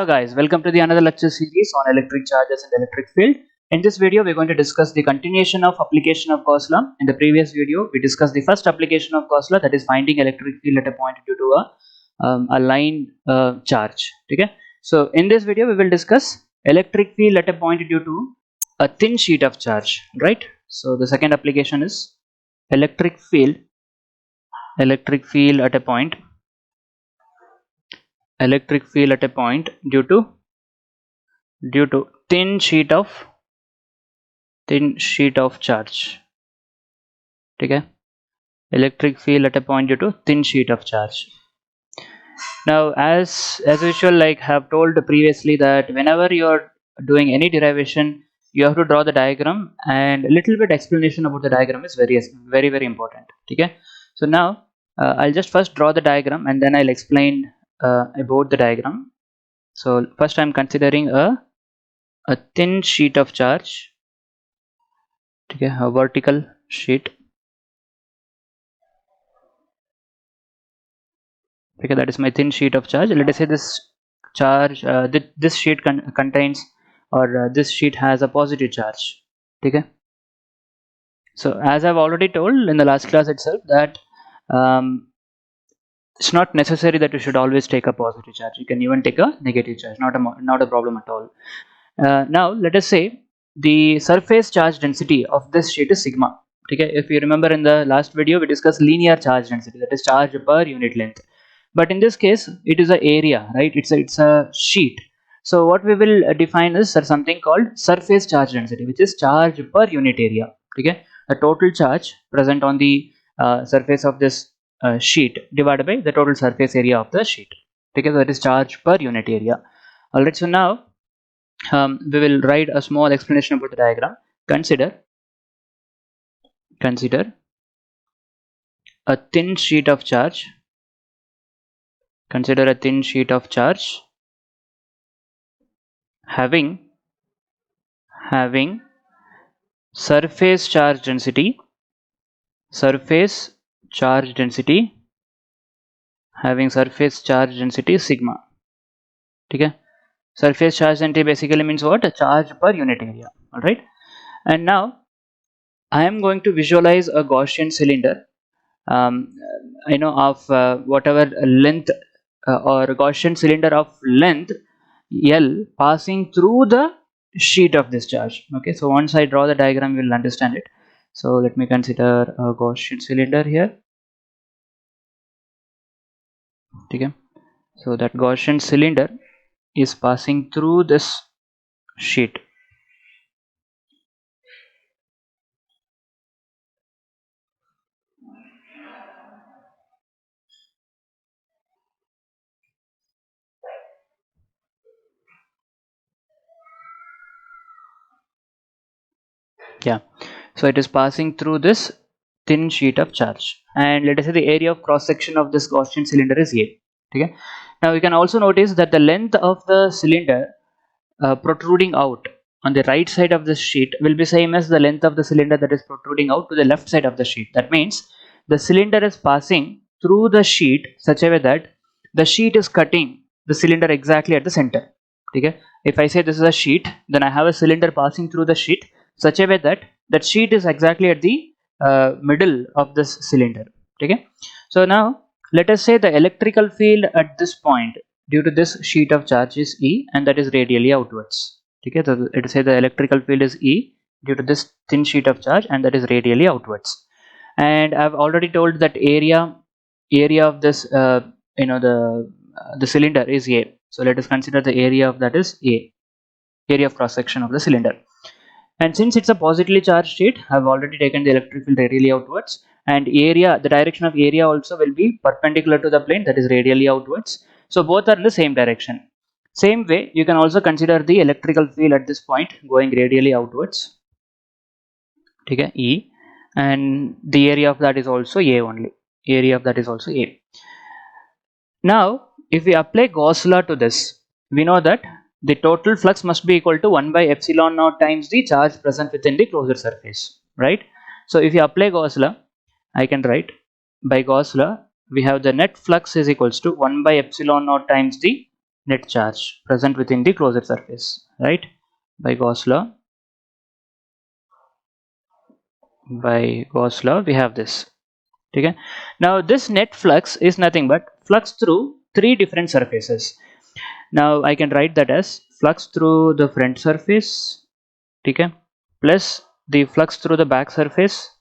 Hello guys, welcome to the another lecture series on electric charges and electric field. In this video, we're going to discuss the continuation of application of Gauss law. In the previous video, we discussed the first application of Gauss law, that is finding electric field at a point due to a line charge. Okay? So in this video, we will discuss electric field at a point due to a thin sheet of charge. Right? So the second application is electric field at a point. Electric field at a point due to thin sheet of charge. Okay, electric field at a point due to thin sheet of charge. Now as usual, like have told previously, that whenever you're doing any derivation, you have to draw the diagram, and a little bit explanation about the diagram is very important. Okay, so now I'll just first draw the diagram and then I'll explain about the diagram. So first I'm considering a thin sheet of charge. Okay, a vertical sheet. Okay, that is my thin sheet of charge. Let us say this charge, this sheet contains, or this sheet has a positive charge. Okay, so as I've already told in the last class itself, that it's not necessary that you should always take a positive charge. You can even take a negative charge, not a problem at all. Now let us say the surface charge density of this sheet is sigma. Okay, if you remember in the last video, we discussed linear charge density, that is charge per unit length. But in this case, it is an area, right? It's a sheet. So what we will define is something called surface charge density, which is charge per unit area. Okay, the total charge present on the surface of this sheet divided by the total surface area of the sheet. Okay, so that is charge per unit area. Alright, so now we will write a small explanation about the diagram. Consider a thin sheet of charge. Consider a thin sheet of charge having surface charge density sigma. Okay, surface charge density basically means what? A charge per unit area. All right, and now I am going to visualize a Gaussian cylinder, of whatever length, or Gaussian cylinder of length L passing through the sheet of this charge. Okay, so once I draw the diagram, you will understand it. So let me consider a Gaussian cylinder here. Okay, so that Gaussian cylinder is passing through this sheet. Yeah, so it is passing through this thin sheet of charge, and let us say the area of cross section of this Gaussian cylinder is A. Okay, now you can also notice that the length of the cylinder protruding out on the right side of this sheet will be same as the length of the cylinder that is protruding out to the left side of the sheet. That means the cylinder is passing through the sheet such a way that the sheet is cutting the cylinder exactly at the center. Okay, if I say this is a sheet, then I have a cylinder passing through the sheet such a way that that sheet is exactly at the middle of this cylinder. Okay, so now let us say the electrical field at this point due to this sheet of charge is E, and that is radially outwards. Okay, so let us say the electrical field is E due to this thin sheet of charge, and that is radially outwards. And I've already told that area of this the cylinder is A. So let us consider the area of that is A, area of cross section of the cylinder. And since it's a positively charged sheet, I've already taken the electric field radially outwards, and area, the direction of area also will be perpendicular to the plane, that is radially outwards. So both are in the same direction. Same way, you can also consider the electrical field at this point going radially outwards. Okay, E, and the area of that is also A only. Area of that is also A. Now, if we apply Gauss law to this, we know that the total flux must be equal to 1 by epsilon naught times the charge present within the closure surface, right? So if you apply Gauss law, I can write by Gauss law we have the net flux is equals to 1 by epsilon naught times the net charge present within the closed surface, right? By Gauss law, we have this. Okay. Now this net flux is nothing but flux through three different surfaces. Now I can write that as flux through the front surface, okay, plus the flux through the back surface,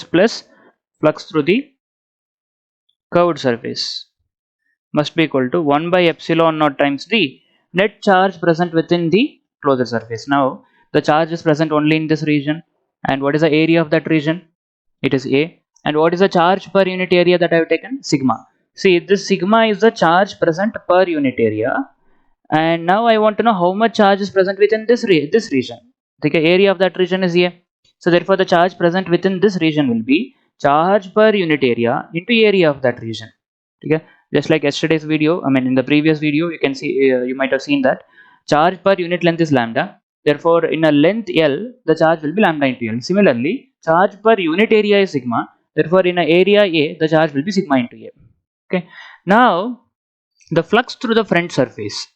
plus flux through the curved surface must be equal to 1 by epsilon naught times the net charge present within the closed surface. Now the charge is present only in this region, and what is the area of that region? It is A. And what is the charge per unit area that I have taken? Sigma. See, this sigma is the charge present per unit area, and now I want to know how much charge is present within this region. The area of that region is A. So therefore the charge present within this region will be charge per unit area into area of that region. Okay, just like yesterday's video, I mean in the previous video you can see, you might have seen that charge per unit length is lambda. Therefore in a length L the charge will be lambda into L. Similarly charge per unit area is sigma. Therefore in a area A the charge will be sigma into A. Okay, now the flux through the front surface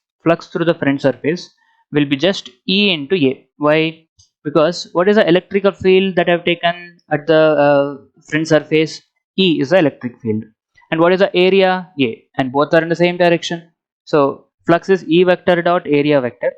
will be just E into A. Why? Because what is the electrical field that I have taken at the front surface? E is the electric field. And what is the area? A. And both are in the same direction. So flux is E vector dot area vector.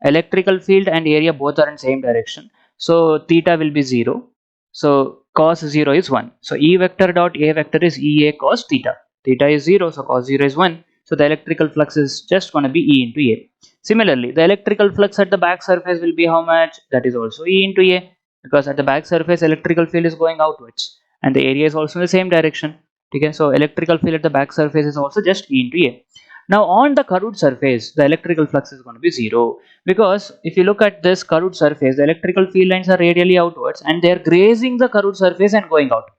Electrical field and area both are in same direction. So theta will be 0. So cos 0 is 1. So E vector dot A vector is EA cos theta. Theta is 0, so cos 0 is 1. So the electrical flux is just going to be E into A. Similarly, the electrical flux at the back surface will be how much? That is also E into A, because at the back surface electrical field is going outwards and the area is also in the same direction. Okay, so electrical field at the back surface is also just E into A. Now on the curved surface the electrical flux is going to be 0, because if you look at this curved surface the electrical field lines are radially outwards and they are grazing the curved surface and going out.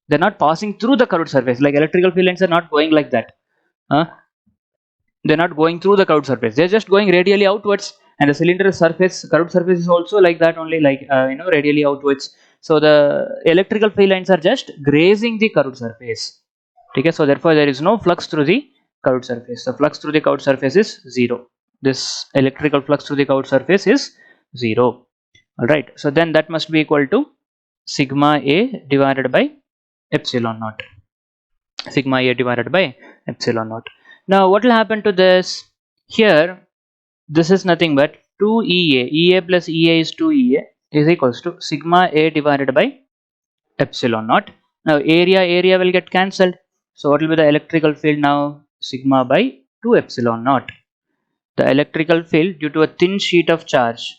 They're not passing through the curved surface, like electrical field lines are not going like that. They're not going through the curved surface, they're just going radially outwards, and the cylinder surface, curved surface is also like that only, like radially outwards. So the electrical field lines are just grazing the curved surface. Okay, so therefore there is no flux through the curved surface. The flux through the curved surface is 0. This electrical flux through the curved surface is 0. Alright, so then that must be equal to sigma A divided by epsilon naught. Sigma A divided by epsilon naught. Now what will happen to this? Here this is nothing but 2EA. EA plus EA is 2EA is equals to sigma A divided by epsilon naught. Now area will get cancelled. So what will be the electrical field now? Sigma by 2 epsilon naught. The electrical field due to a thin sheet of charge.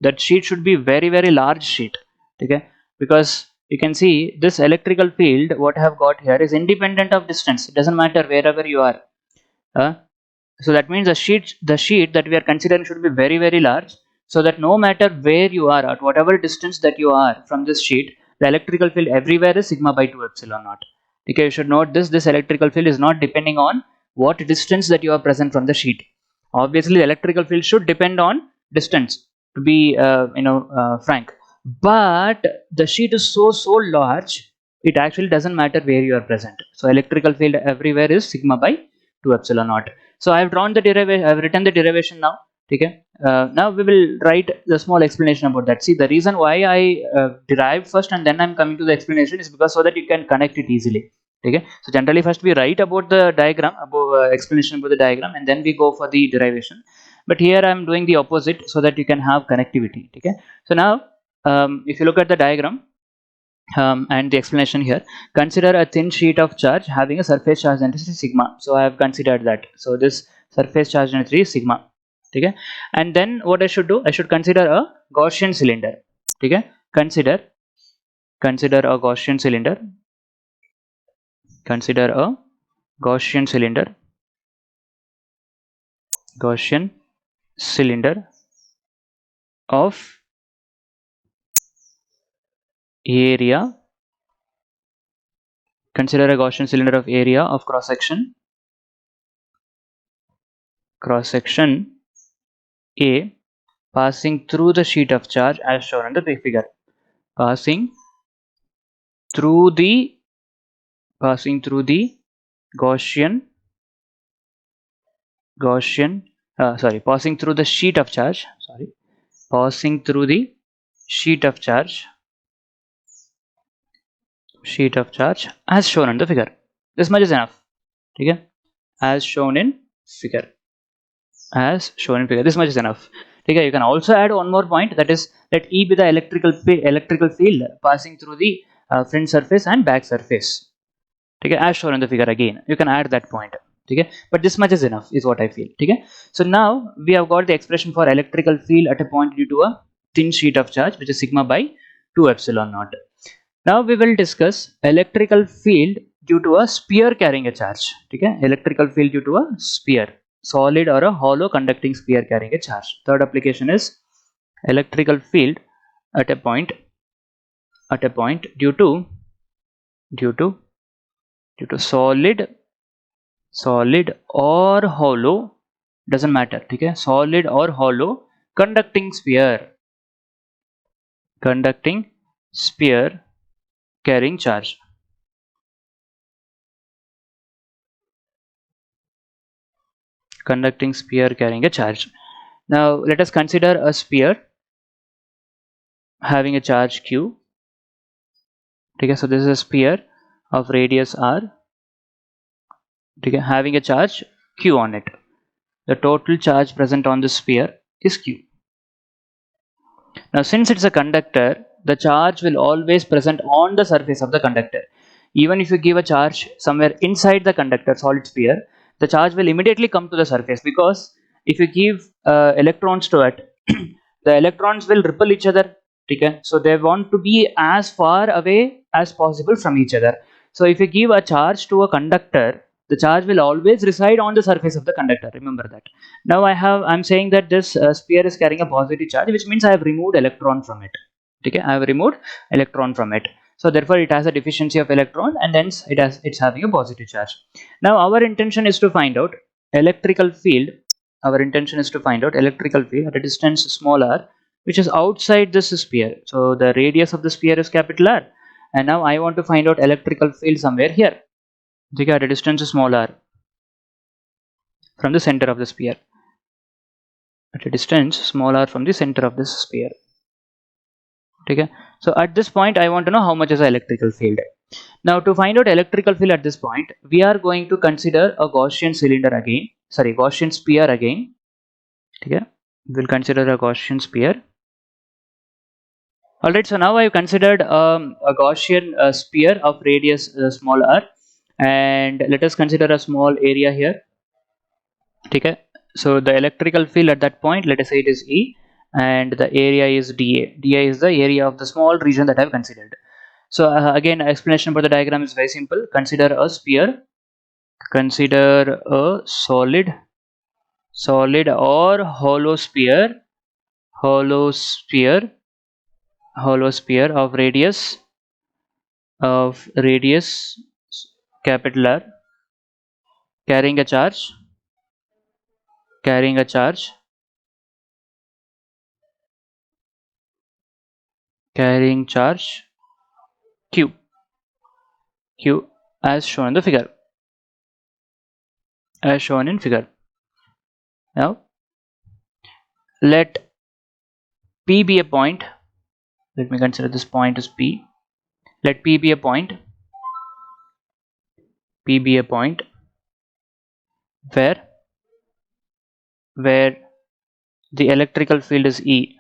That sheet should be very large sheet. Okay, because you can see this electrical field what I have got here is independent of distance. It doesn't matter wherever you are. So that means the sheet that we are considering should be very large, so that no matter where you are, at whatever distance that you are from this sheet, the electrical field everywhere is sigma by 2 epsilon naught. Okay, you should note this electrical field is not depending on what distance that you are present from the sheet. Obviously the electrical field should depend on distance, to be frank, but the sheet is so large it actually doesn't matter where you are present. So electrical field everywhere is sigma by 2 epsilon naught. So I have drawn the derivation, I have written the derivation now. Okay, now we will write the small explanation about that. See, the reason why I derived first and then I'm coming to the explanation is because so that you can connect it easily. Okay, so generally first we write about the diagram, about explanation about the diagram, and then we go for the derivation. But here I'm doing the opposite so that you can have connectivity. Okay, so now if you look at the diagram, and the explanation here, consider a thin sheet of charge having a surface charge density sigma. So I have considered that. So this surface charge density is sigma. Okay, and then what I should do, I should consider a Gaussian cylinder. Okay, consider a Gaussian cylinder, consider a Gaussian cylinder, Gaussian cylinder of area, consider a Gaussian cylinder of area of cross section A passing through the sheet of charge as shown in the figure. Passing through the Gaussian passing through the sheet of charge, passing through the sheet of charge as shown in the figure. This much is enough. Okay, as shown in figure. This much is enough. Okay, you can also add one more point, that is, let E be the electrical field passing through the front surface and back surface. Okay, as shown in the figure. Again, you can add that point. Okay, but this much is enough, is what I feel. Okay, so now we have got the expression for electrical field at a point due to a thin sheet of charge, which is sigma by 2 epsilon naught. Now we will discuss electrical field due to a sphere carrying a charge. Okay, electrical field due to a sphere, solid or a hollow conducting sphere carrying a charge. Third application is electrical field at a point due to solid or hollow, doesn't matter. Okay, solid or hollow conducting sphere carrying charge. Conducting sphere carrying a charge. Now let us consider a sphere having a charge q. Okay, so this is a sphere of radius r. Okay, having a charge q on it. The total charge present on the sphere is q. Now since it's a conductor, the charge will always present on the surface of the conductor. Even if you give a charge somewhere inside the conductor solid sphere, the charge will immediately come to the surface, because if you give electrons to it, the electrons will repel each other. Okay, so they want to be as far away as possible from each other. So if you give a charge to a conductor, the charge will always reside on the surface of the conductor. Remember that. Now I'm saying that this sphere is carrying a positive charge, which means I have removed electron from it. Okay, I have removed electron from it. So therefore it has a deficiency of electron, and hence it's having a positive charge. Now our intention is to find out electrical field. At a distance small r, which is outside this sphere. So the radius of the sphere is capital R, and now I want to find out electrical field somewhere here. Okay, at a distance small r from the center of the sphere. At a distance small r from the center of this sphere. Okay, so at this point I want to know how much is the electrical field. Now to find out electrical field at this point, we are going to consider a Gaussian sphere again. Okay, we'll consider a Gaussian sphere. Alright, so now I have considered a Gaussian sphere of radius small r, and let us consider a small area here. Okay, so the electrical field at that point, let us say it is E, and the area is dA. dA is the area of the small region that I have considered. So again, explanation about the diagram is very simple. Consider a sphere, consider a solid or hollow sphere of radius capital R, carrying a charge q as shown in the figure. Now let P be a point. Let me consider this point as P. Let P be a point where the electrical field is E.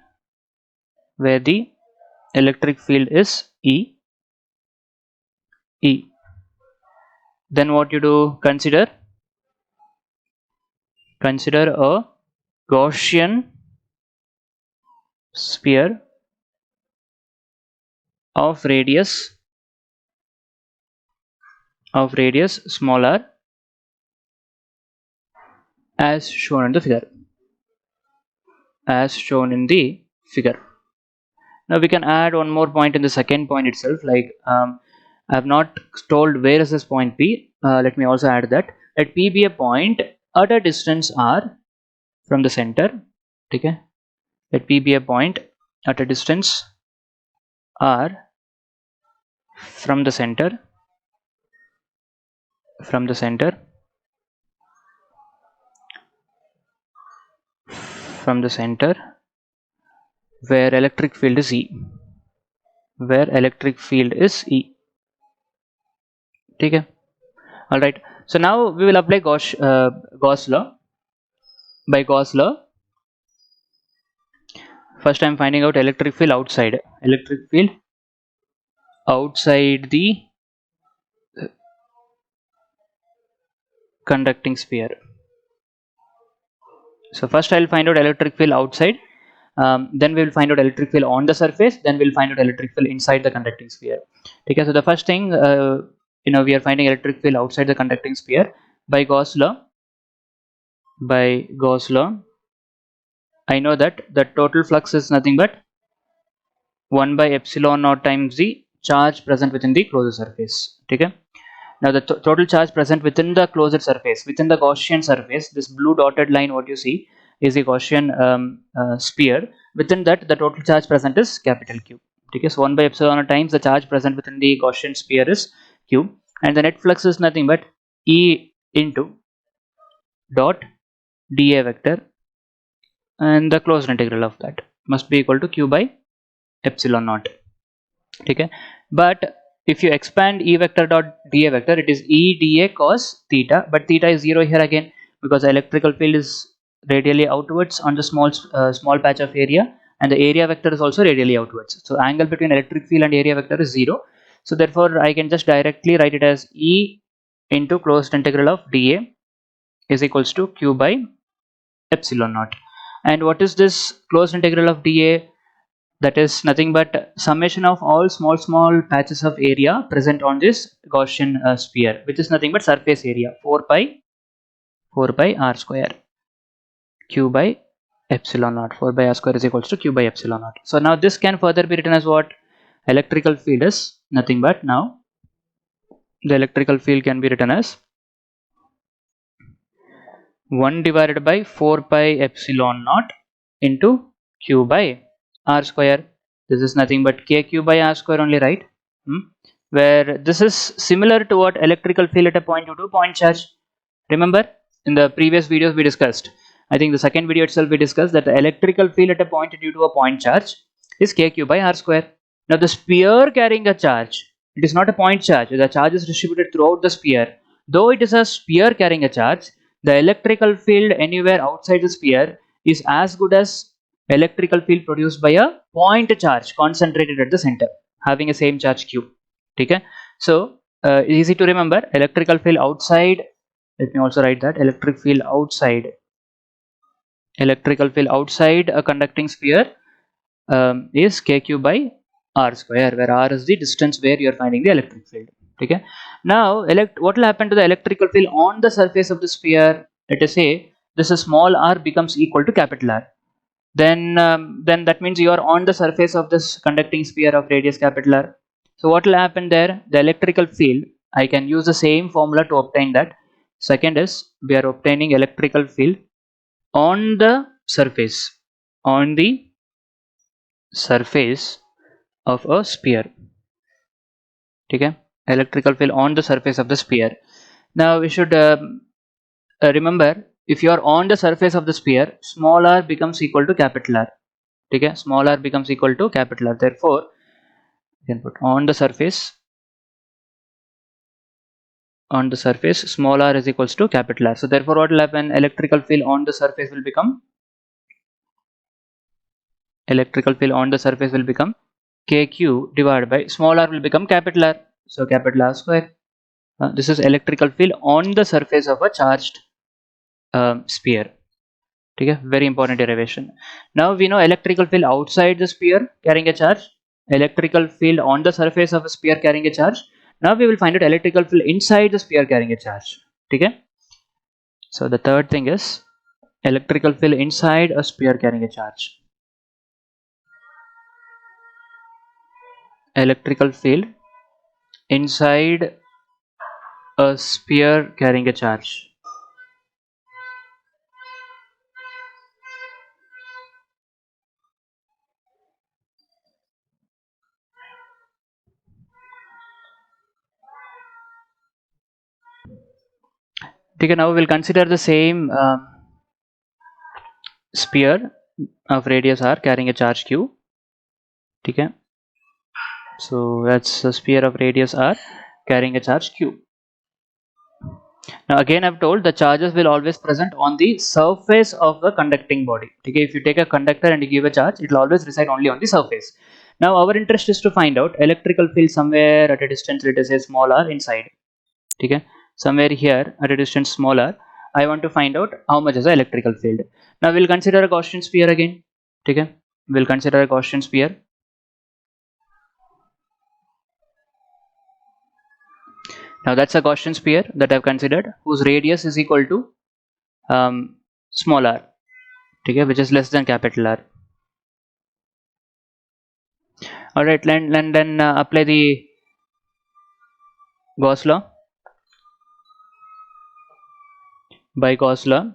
Then what you do? Consider a Gaussian sphere of radius small r as shown in the figure. Now we can add one more point in the second point itself, like I have not told where is this point P. Let me also add that. Let P be a point at a distance r from the center. Okay, let P be a point at a distance r from the center from the center, where electric field is E, ठीक है. All right, so now we will apply Gauss law. By Gauss law, first I'm finding out electric field outside the conducting sphere. So first I'll find out electric field outside, then we will find out electric field on the surface, then we'll find out electric field inside the conducting sphere. Okay, so the first thing, we are finding electric field outside the conducting sphere by Gauss law. I know that the total flux is nothing but 1 by epsilon naught times the charge present within the closed surface. Okay. Now the total charge present within the closed surface, within the Gaussian surface, this blue dotted line what you see is the Gaussian sphere. Within that, the total charge present is capital Q. Okay, so 1 by epsilon times the charge present within the Gaussian sphere is Q, and the net flux is nothing but E into dot dA vector, and the closed integral of that must be equal to Q by epsilon naught. Okay, but if you expand E vector dot dA vector, it is E dA cos theta, but theta is 0 here again because the electrical field is radially outwards on the small patch of area, and the area vector is also radially outwards. So angle between electric field and area vector is 0. So therefore I can just directly write it as E into closed integral of dA is equals to Q by epsilon naught. And what is this closed integral of dA? That is nothing but summation of all small patches of area present on this Gaussian sphere, which is nothing but surface area, 4 pi r square Q by epsilon naught. 4 by r square is equals to Q by epsilon naught. So now this can further be written as what? Electrical field is nothing but, now the electrical field can be written as 1 divided by 4 pi epsilon naught into Q by r square. This is nothing but kq by r square only, right? Where this is similar to what electrical field at a point due to point charge. Remember, in the previous videos we discussed, I think the second video itself we discussed that the electrical field at a point due to a point charge is kq by r square. Now the sphere carrying a charge, it is not a point charge. The charge is distributed throughout the sphere. Though it is a sphere carrying a charge, the electrical field anywhere outside the sphere is as good as electrical field produced by a point charge concentrated at the center having a same charge q. Okay, so easy to remember, electrical field outside, let me also write that, electric field outside a conducting sphere is kq by r square, where r is the distance where you are finding the electric field. Okay, now what will happen to the electrical field on the surface of the sphere? Let us say this is small r becomes equal to capital R. Then that means you are on the surface of this conducting sphere of radius capital R. So what will happen there? The electrical field, I can use the same formula to obtain that. Second is, we are obtaining electrical field on the surface of a sphere. Okay, electrical field on the surface of the sphere. Now we should remember, if you are on the surface of the sphere, small r becomes equal to capital R. Okay, small r becomes equal to capital R. Therefore, you can put on the surface small r is equals to capital R. So therefore what will happen? Electrical field on the surface will become kq divided by small r will become capital R. So capital R square. This is electrical field on the surface of a charged sphere. Okay, very important derivation. Now we know electrical field outside the sphere carrying a charge, electrical field on the surface of a sphere carrying a charge. Now we will find out electrical field inside the sphere carrying a charge. Okay, so the third thing is electrical field inside a sphere carrying a charge. Electrical field inside a sphere carrying a charge. ठीक है. Now we will consider the same sphere of radius r carrying a charge q. ठीक है. So that's a sphere of radius r carrying a charge q. Now again I've told the charges will always present on the surface of the conducting body. Okay, if you take a conductor and you give a charge, it will always reside only on the surface. Now our interest is to find out electrical field somewhere at a distance, let us say small r inside. Okay, somewhere here at a distance small r, I want to find out how much is the electrical field. Now we'll consider a Gaussian sphere again. Okay, we'll consider a Gaussian sphere. Now that's a Gaussian sphere that I've considered whose radius is equal to small r, okay, which is less than capital R. Alright, and then apply the Gauss law. By Gauss law,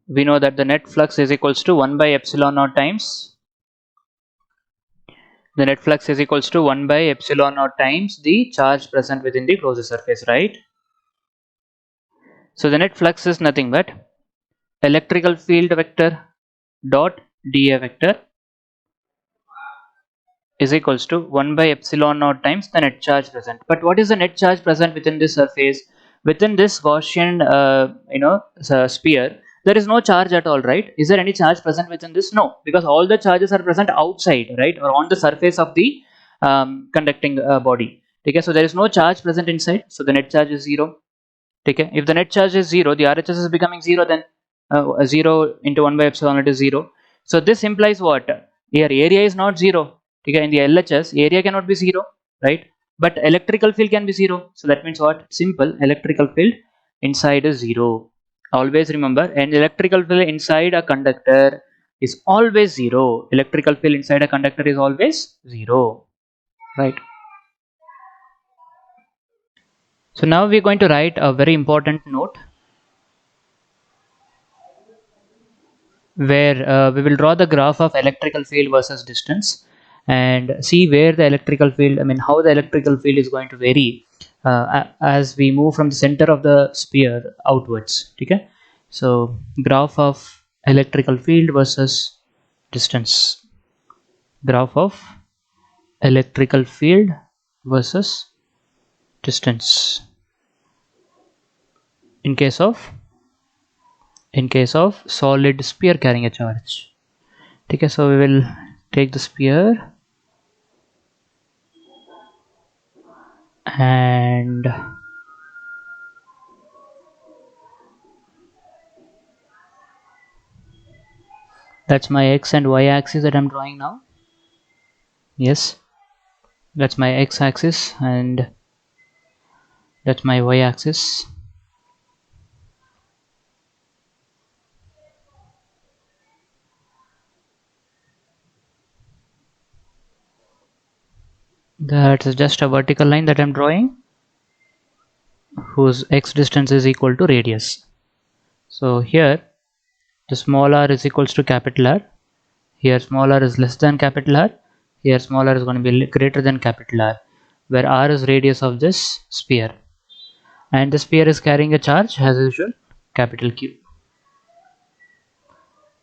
we know that the net flux is equals to 1 by epsilon naught times the charge present within the closed surface, right? So the net flux is nothing but electrical field vector dot dA vector is equals to 1 by epsilon naught times the net charge present. But what is the net charge present within this surface? Within this Gaussian sphere, there is no charge at all, right? Is there any charge present within this? No, because all the charges are present outside, right, or on the surface of the conducting body. Okay, so there is no charge present inside, so the net charge is 0. Okay, if the net charge is 0, the RHS is becoming 0, then 0 into 1 by epsilon it is 0. So this implies what? Here area is not 0. Okay, in the LHS area cannot be 0, right? But electrical field can be 0. So that means what? Simple, electrical field inside is 0. Always remember, an electrical field inside a conductor is always 0. Electrical field inside a conductor is always 0, right? So now we are going to write a very important note where we will draw the graph of electrical field versus distance and see where the electrical field, how the electrical field is going to vary as we move from the center of the sphere outwards. Okay, so graph of electrical field versus distance, graph of electrical field versus distance in case of solid sphere carrying a charge. Okay, so we will take the sphere and that's my x and y axis that I'm drawing now. Yes, that's my x axis and that's my y axis. That is just a vertical line that I'm drawing whose x distance is equal to radius. So here the small r is equals to capital R, here small r is less than capital R, here small r is going to be greater than capital R, where r is radius of this sphere and the sphere is carrying a charge as usual, capital Q,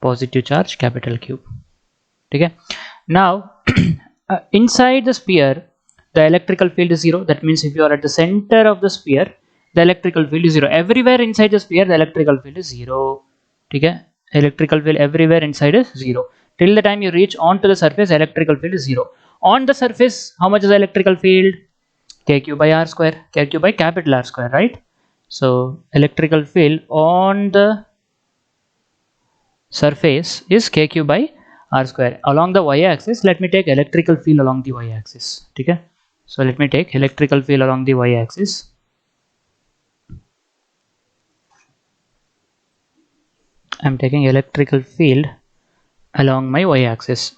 positive charge, capital Q. Okay, now inside the sphere the electrical field is 0. That means if you are at the center of the sphere, the electrical field is 0. Everywhere inside the sphere the electrical field is 0. Okay, electrical field everywhere inside is 0 till the time you reach onto the surface. Electrical field is 0 on the surface. How much is the electrical field? Kq by r square, Kq by capital R square, right? So electrical field on the surface is Kq by r square. Along the y-axis, let me take electrical field along the y-axis. Okay, so let me take electrical field along the y-axis. I'm taking electrical field along my y-axis.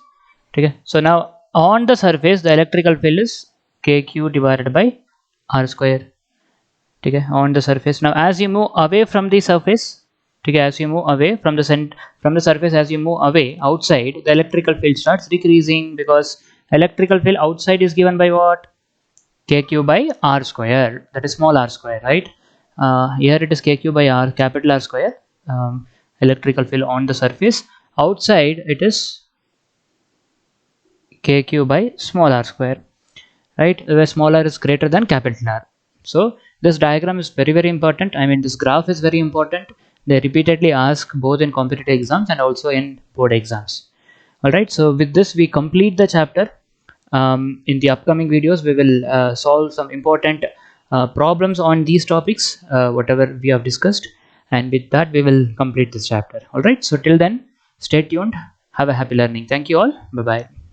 Okay, so now on the surface the electrical field is Kq divided by r square. Okay, on the surface. Now as you move away from the surface, okay, as you move away from the surface, as you move away outside, the electrical field starts decreasing because electrical field outside is given by what? kq by r square, that is small r square, right? Here it is kq by r, capital R square, electrical field on the surface. Outside it is kq by small r square, right, where small r is greater than capital R. So this diagram is very important. I mean, this graph is very important. They repeatedly ask both in competitive exams and also in board exams. All right, so with this we complete the chapter. In the upcoming videos we will solve some important problems on these topics, whatever we have discussed, and with that we will complete this chapter. All right, so till then, stay tuned, have a happy learning. Thank you all, bye bye.